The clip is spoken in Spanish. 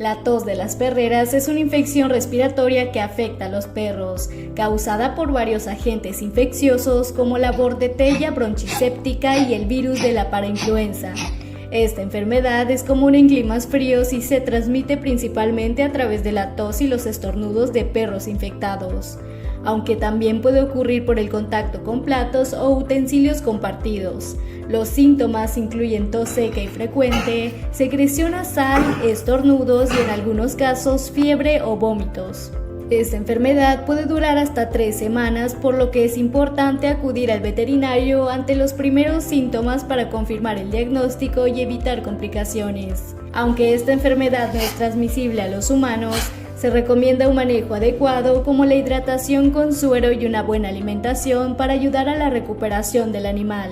La tos de las perreras es una infección respiratoria que afecta a los perros, causada por varios agentes infecciosos como la Bordetella bronchiséptica y el virus de la parainfluenza. Esta enfermedad es común en climas fríos y se transmite principalmente a través de la tos y los estornudos de perros infectados, aunque también puede ocurrir por el contacto con platos o utensilios compartidos. Los síntomas incluyen tos seca y frecuente, secreción nasal, estornudos y en algunos casos fiebre o vómitos. Esta enfermedad puede durar hasta 3 semanas, por lo que es importante acudir al veterinario ante los primeros síntomas para confirmar el diagnóstico y evitar complicaciones. Aunque esta enfermedad no es transmisible a los humanos, se recomienda un manejo adecuado como la hidratación con suero y una buena alimentación para ayudar a la recuperación del animal.